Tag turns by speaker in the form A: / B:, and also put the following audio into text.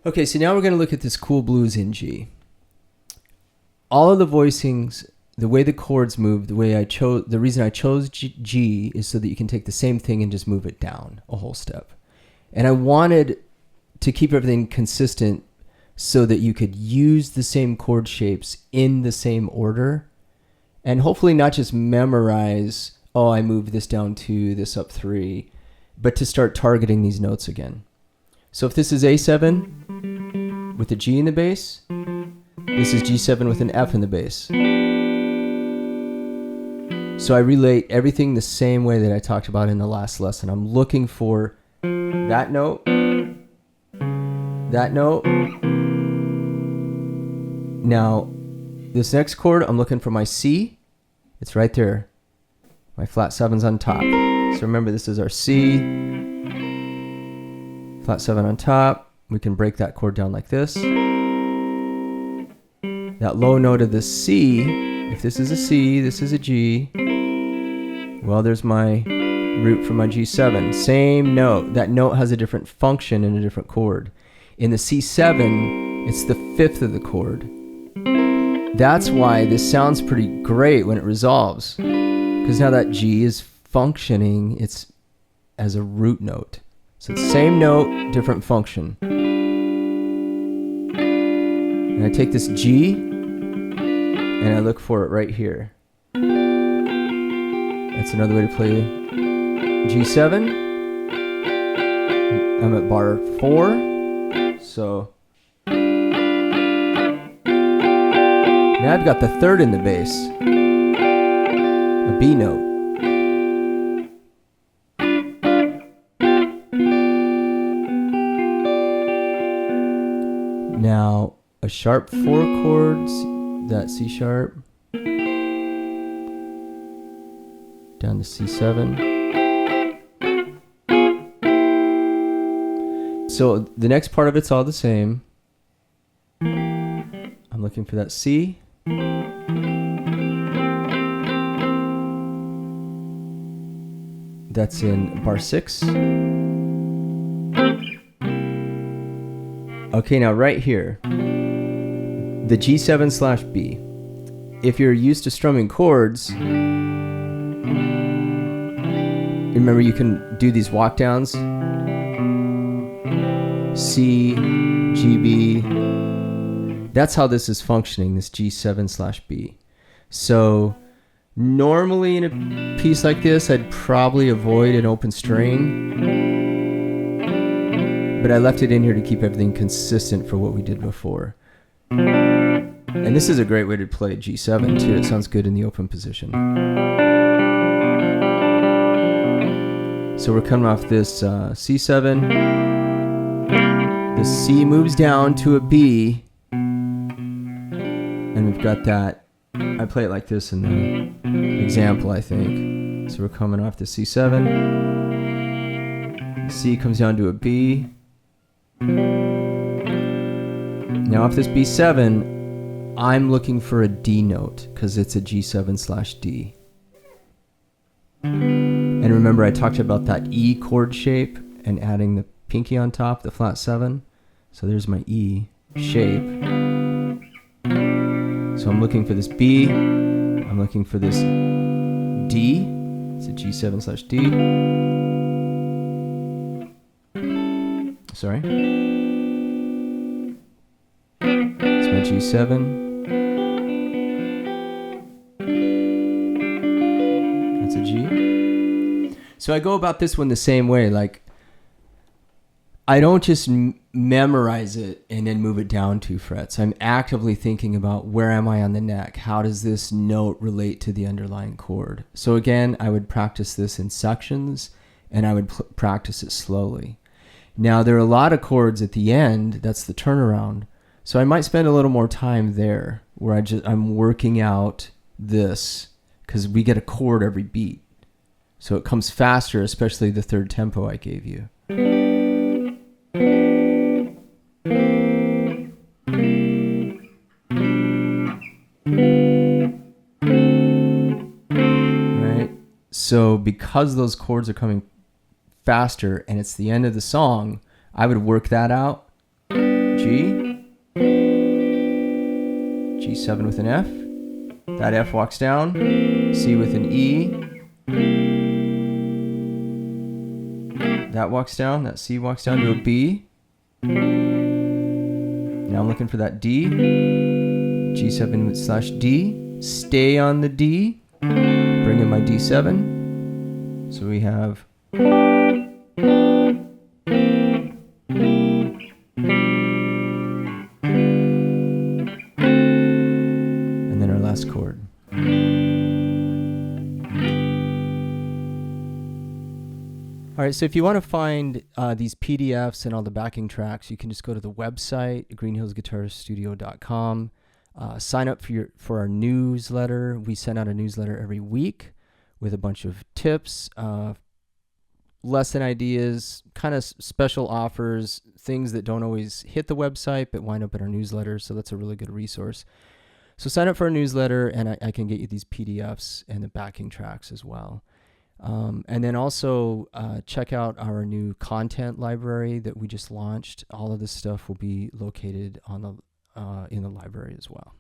A: Okay, so now we're going to look at this cool blues in G. All of the voicings, the way the chords move, the reason I chose G is so that you can take the same thing and just move it down a whole step. And I wanted to keep everything consistent so that you could use the same chord shapes in the same order and hopefully not just memorize, oh, I moved this down 2, this up 3, but to start targeting these notes again. So if this is A7 with a G in the bass, this is G7 with an F in the bass. So I relate everything the same way that I talked about in the last lesson. I'm looking for that note, that note. Now, this next chord, I'm looking for my C. It's right there. My flat 7's on top. So remember, this is our C. Flat 7 on top. We can break that chord down like this. That low note of the C, if this is a C, this is a G. Well, there's my root for my G7. Same note. That note has a different function in a different chord. In the C7, it's the 5th of the chord. That's why this sounds pretty great when it resolves. Because now that G is functioning, it's as a root note. So it's same note, different function. And I take this G, and I look for it right here. That's another way to play G7. I'm at bar 4. So now I've got the 3rd in the bass. A B note. Now a sharp 4 chords, that C sharp, down to C7. So the next part of it's all the same. I'm looking for that C. That's in bar 6. Okay, now right here, the G7/B. If you're used to strumming chords, remember you can do these walk downs. C, G, B. That's how this is functioning, this G7/B. So normally in a piece like this, I'd probably avoid an open string. But I left it in here to keep everything consistent for what we did before. And this is a great way to play G7 too. It sounds good in the open position. So we're coming off this C7. The C moves down to a B. And we've got that. I play it like this in the example, I think. So we're coming off the C7. The C comes down to a B. Now off this B7, I'm looking for a D note because it's a G7/D. And remember I talked about that E chord shape and adding the pinky on top, the flat 7. So there's my E shape. So I'm looking for this B. I'm looking for this D. It's a G7/D. Sorry. It's my G7. That's a G. So I go about this one the same way. Like, I don't just memorize it and then move it down 2 frets. I'm actively thinking about where am I on the neck? How does this note relate to the underlying chord? So again, I would practice this in sections and I would practice it slowly. Now, there are a lot of chords at the end. That's the turnaround. So I might spend a little more time there where I'm working out this because we get a chord every beat. So it comes faster, especially the 3rd tempo I gave you. Right? So because those chords are coming faster and it's the end of the song, I would work that out G, G7 with an F, that F walks down, C with an E, that walks down, that C walks down to a B. Now I'm looking for that D, G7 slash D, stay on the D, bring in my D7. So we have and then our last chord. All right, so if you want to find these PDFs and all the backing tracks, you can just go to the website, greenhillsguitariststudio.com. Sign up for our newsletter. We send out a newsletter every week with a bunch of tips, lesson ideas, kind of special offers, things that don't always hit the website but wind up in our newsletter. So that's a really good resource. So sign up for our newsletter, and I can get you these PDFs and the backing tracks as well. And then also check out our new content library that we just launched. All of this stuff will be located on the in the library as well.